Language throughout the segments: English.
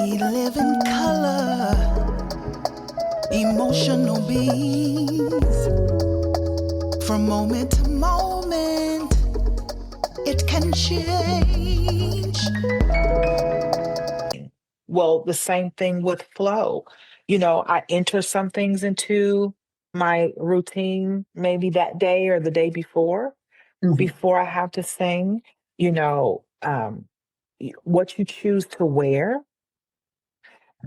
We live in color, emotional beings. From moment to moment, it can change. Well, the same thing with flow. I enter some things into my routine maybe that day or the day Mhm. before I have to sing. What you choose to wear,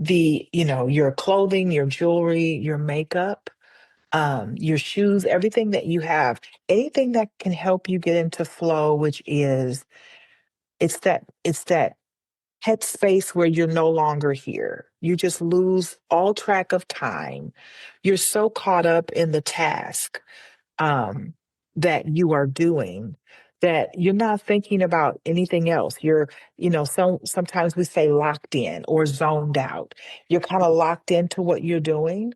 your clothing, your jewelry, your makeup, your shoes, everything that you have, anything that can help you get into flow, which is it's that headspace where you're no longer here. You just lose all track of time. You're so caught up in the task um, that you are doing that you're not thinking about anything else. Sometimes we say locked in or zoned out. You're kind of locked into what you're doing.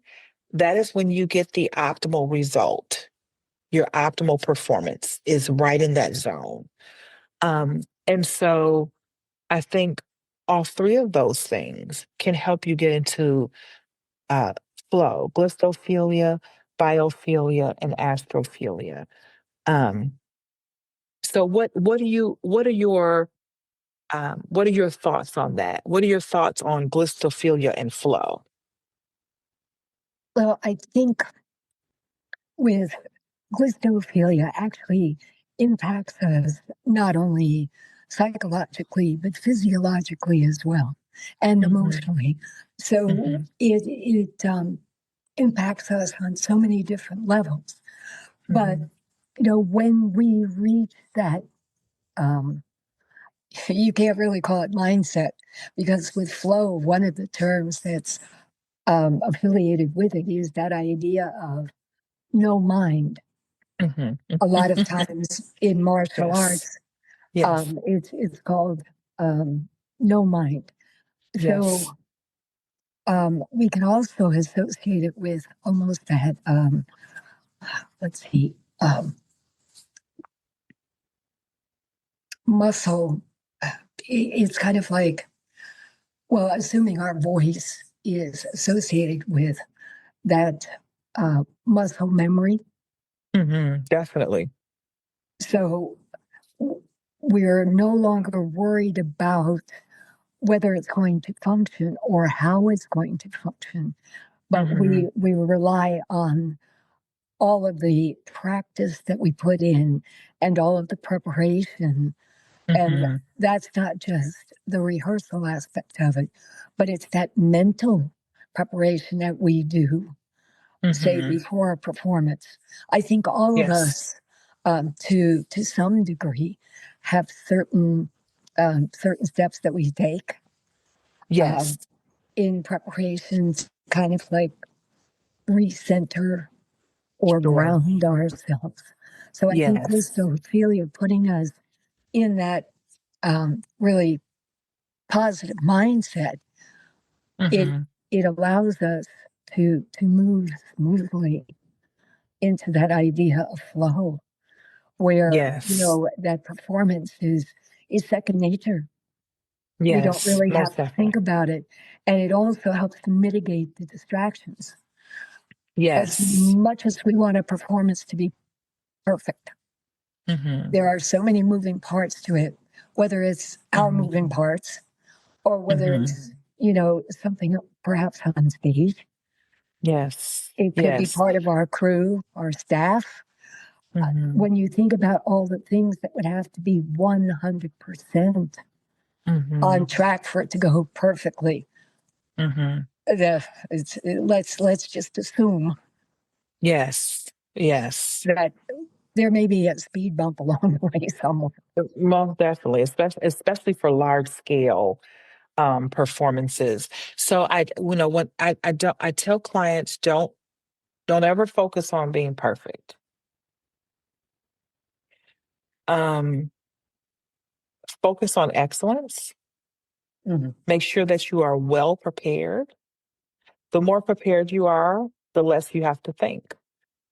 That is when you get the optimal result. Your optimal performance is right in that zone. And so I think all three of those things can help you get into uh, flow: glistophilia, biophilia, and astrophilia. Um, so what are your thoughts on that? What are your thoughts on glistophilia and flow? Well, I think with glistophilia actually impacts us not only psychologically, but physiologically as well, and Hmm. emotionally. So Hmm. it impacts us on so many different levels. But, Hmm. when we reach that, um, you can't really call it mindset because with flow, one of the terms that's affiliated with it is that idea of no mind. Hmm. A lot of times in martial Yes. arts, Yes. it's called no mind. So Yes. we can also associate it with almost that. Let's see, muscle. It's kind of like, well, assuming our voice is associated with that muscle memory. Definitely. So we're no longer worried about whether it's going to function or how it's going to function, but Hmm. we rely on all of the practice that we put in and all of the preparation. And Hmm. that's not just the rehearsal aspect of it, but it's that mental preparation that we do, say, Hmm. before a performance. I think all of Yes. us, to some degree, have certain steps that we take Yes. um, in preparations, kind of like recenter or Sure. ground ourselves. So I think Yes. glistophilia putting us in that really positive mindset, it Hmm. it allows us to move smoothly into that idea of flow, where Yes. that performance is second nature. We don't Yes. really have Most to think definitely. about it, and it also helps to mitigate the distractions. As Yes. much as we want a performance to be perfect, Hmm. there are so many moving parts to it, whether it's our Hmm. moving parts or whether Hmm. it's, something perhaps on stage. Yes. It could be Yes. part of our crew, our staff. Hmm. When you think about all the things that would have to be 100% on Hmm. track for it to go perfectly, Hmm. let's just assume Yes. Yes. that there may be a speed bump along the way somewhere. Most definitely, especially for large scale performances. So when I tell clients, don't ever focus on being perfect. Um, Focus on excellence. Mhm. Make sure that you are well prepared. The more prepared you are, the less you have to think.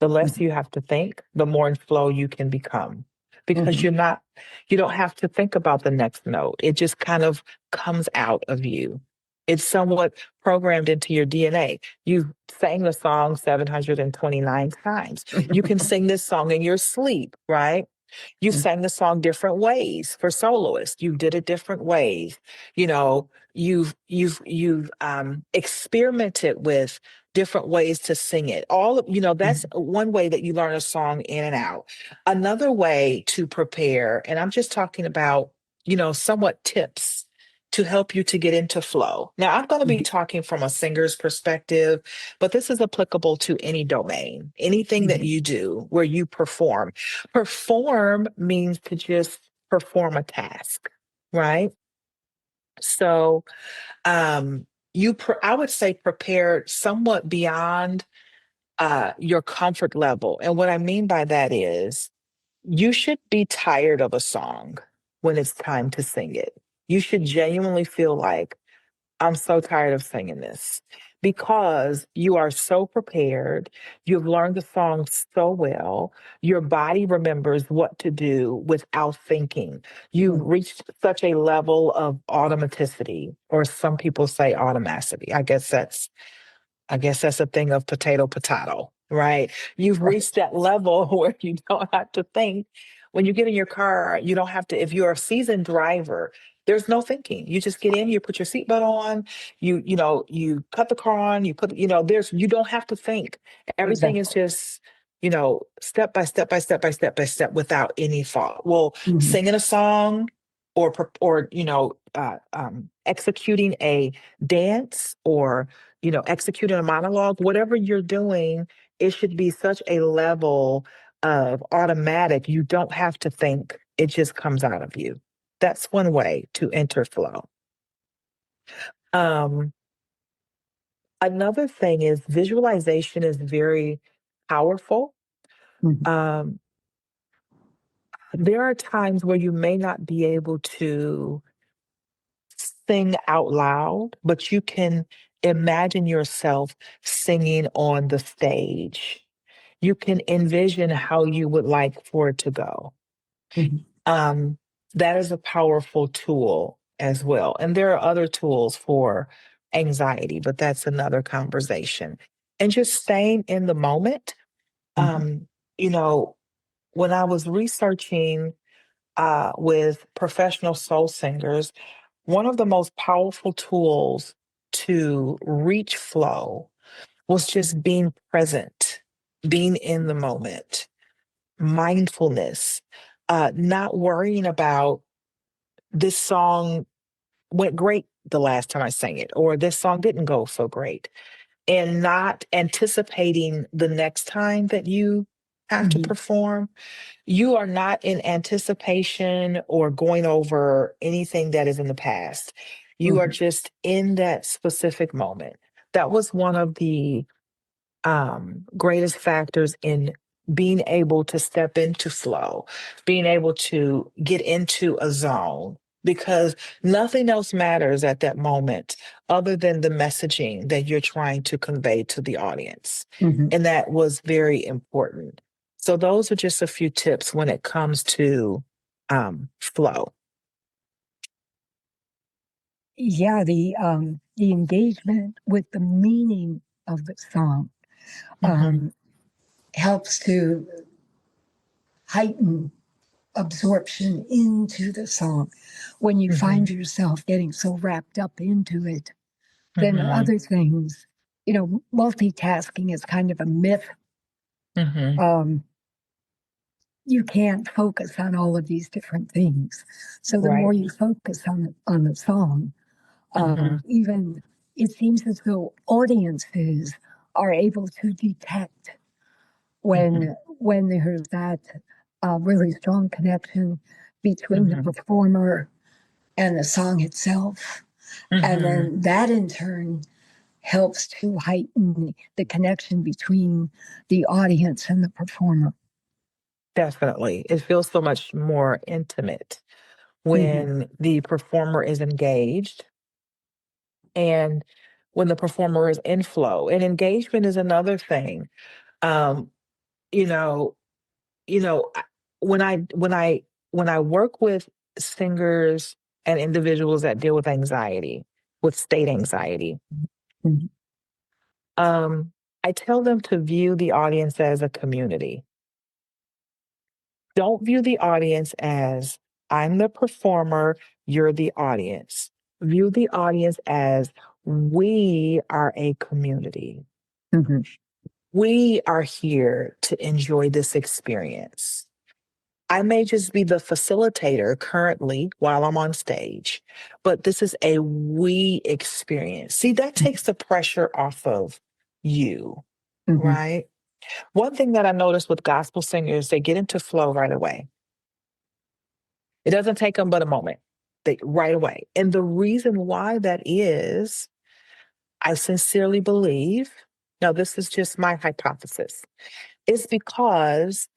The less Mhm. you have to think, the more in flow you can become. Because Mhm. you don't have to think about the next note. It just kind of comes out of you. It's somewhat programmed into your DNA. You sang the song 729 times. You can sing this song in your sleep, right? You've sang the song different ways for soloists. You did it different ways. You know, you've experimented with different ways to sing it. That's one way that you learn a song in and out. Another way to prepare, and I'm just talking about, somewhat tips to help you to get into flow. Now, I'm going to be talking from a singer's perspective, but this is applicable to any domain, anything that Mhm. you do where you perform. Perform means to just perform a task, right? So, I would say prepare somewhat beyond your comfort level. And what I mean by that is you should be tired of a song when it's time to sing it. You should genuinely feel like, I'm so tired of singing this because you are so prepared. You've learned the song so well. Your body remembers what to do without thinking. You've Mhm. reached such a level of automaticity, or some people say automacity. I guess that's a thing of potato, potato, right? You've Right. reached that level where you don't have to think. When you get in your car, you don't have to, if you're a seasoned driver, there's no thinking. You just get in, you put your seatbelt on, you cut the car on, you don't have to think. Everything is Exactly. just, step by step by step by step by step without any thought. Well, Mhm. singing a song or executing a dance or executing a monologue, whatever you're doing, it should be such a level of automatic. You don't have to think, it just comes out of you. That's one way to enter flow. Um, Another thing is visualization is very powerful. Mhm. Um, there are times where you may not be able to sing out loud, but you can imagine yourself singing on the stage. You can envision how you would like for it to go. Mhm. Um, that is a powerful tool as well. And there are other tools for anxiety, but that's another conversation. And just staying in the moment. Mhm. Um, you know, when I was researching with professional soul singers, one of the most powerful tools to reach flow was just being present, being in the moment, mindfulness, not worrying about this song went great the last time I sang it, or this song didn't go so great, and not anticipating the next time that you have to Mhm. perform. You are not in anticipation or going over anything that is in the past. You are Mhm. just in that specific moment. That was one of the greatest factors in being able to step into flow, being able to get into a zone, because nothing else matters at that moment other than the messaging that you're trying to convey to the audience. Mhm. And that was very important. So, those are just a few tips when it comes to flow. Yeah, the engagement with the meaning of the song Hmm. um, helps to heighten absorption into the song. When you Hmm. find yourself getting so wrapped up into it, then Hmm. other things, multitasking is kind of a myth. Hmm. Um, you can't focus on all of these different things. So the more Right. you focus on the song, Hmm. even it seems as though audiences are able to detect Hmm. when there's that really strong connection between the Hmm. performer and the song itself, and Hmm. then that in turn helps to heighten the connection between the audience and the performer. Definitely. It feels so much more intimate Hmm. when the performer is engaged and when the performer is in flow. And engagement is another thing. Um, you know, I- when I work with singers and individuals that deal with anxiety, with state anxiety. Mhm. I tell them to view the audience as a community. Don't view the audience as I'm the performer, you're the audience. View the audience as we are a community. Mhm. We are here to enjoy this experience. I may just be the facilitator currently while I'm on stage, but this is a we experience. See, that takes the pressure off of you, Mhm. right? One thing that I notice with gospel singers, they get into flow right away. It doesn't take them but a moment. They right away. And the reason why that is, I sincerely believe, now this is just my hypothesis, is because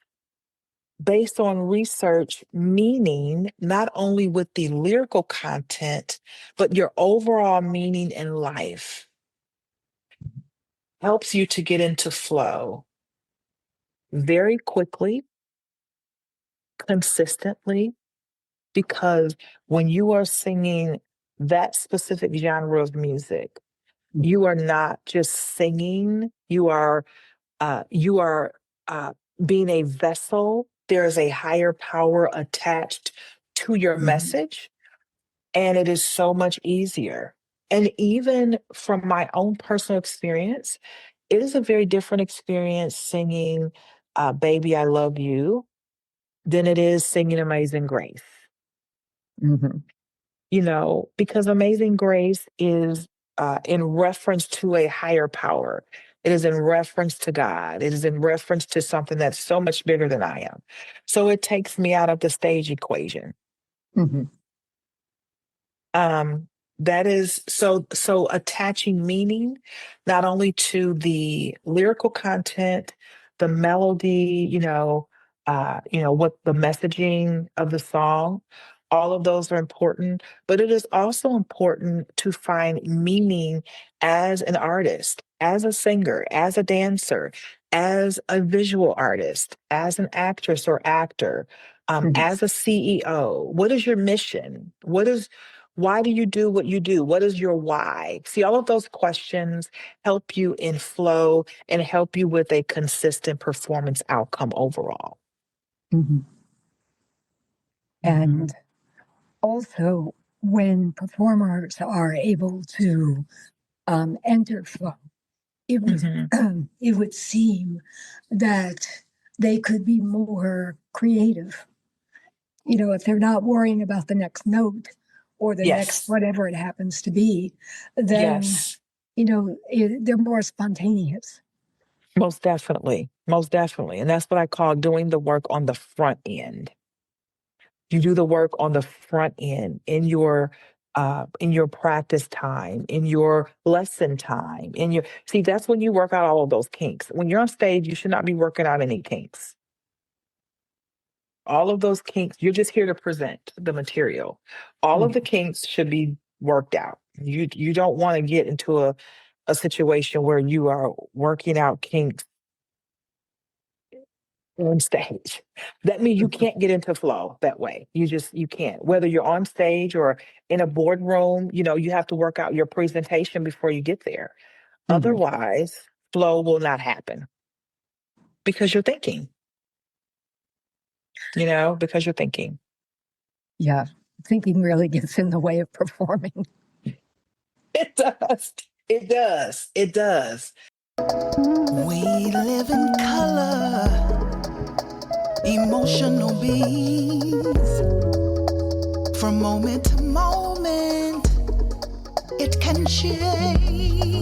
based on research, meaning not only with the lyrical content, but your overall meaning in life helps you to get into flow very quickly, consistently, because when you are singing that specific genre of music, you are not just singing, you are being a vessel. There is a higher power attached to your Mhm. message, and it is so much easier. And even from my own personal experience, it is a very different experience singing Baby, I Love You than it is singing Amazing Grace. Mhm. Because Amazing Grace is in reference to a higher power. It is in reference to God. It is in reference to something that's so much bigger than I am. So it takes me out of the stage equation. Mhm. Um, that is so attaching meaning not only to the lyrical content, the melody, what the messaging of the song, all of those are important, but it is also important to find meaning as an artist, as a singer, as a dancer, as a visual artist, as an actress or actor, Mhm. as a CEO. What is your mission? Why do you do what you do? What is your why? See, all of those questions help you in flow and help you with a consistent performance outcome overall. Mhm. Mhm. And also, when performers are able to enter flow, it would Mhm. it would seem that they could be more creative. If they're not worrying about the next note or the next Yes. whatever it happens to be, then Yes. they're more spontaneous. Most definitely. Most definitely. And that's what I call doing the work on the front end. You do the work on the front end in your practice time, in your lesson time, see, that's when you work out all of those kinks. When you're on stage, you should not be working out any kinks. All of those kinks, you're just here to present the material. All of the Mhm. kinks should be worked out. You don't want to get into a situation where you are working out kinks on stage. That means you Mhm. can't get into flow that way. You can't. Whether you're on stage or in a boardroom, you have to work out your presentation before you get there. Mhm. Otherwise, flow will not happen because you're thinking, because you're thinking. Yeah, thinking really gets in the way of performing. It does. It does. It does. We live in color, emotional beings. From moment to moment, it can change.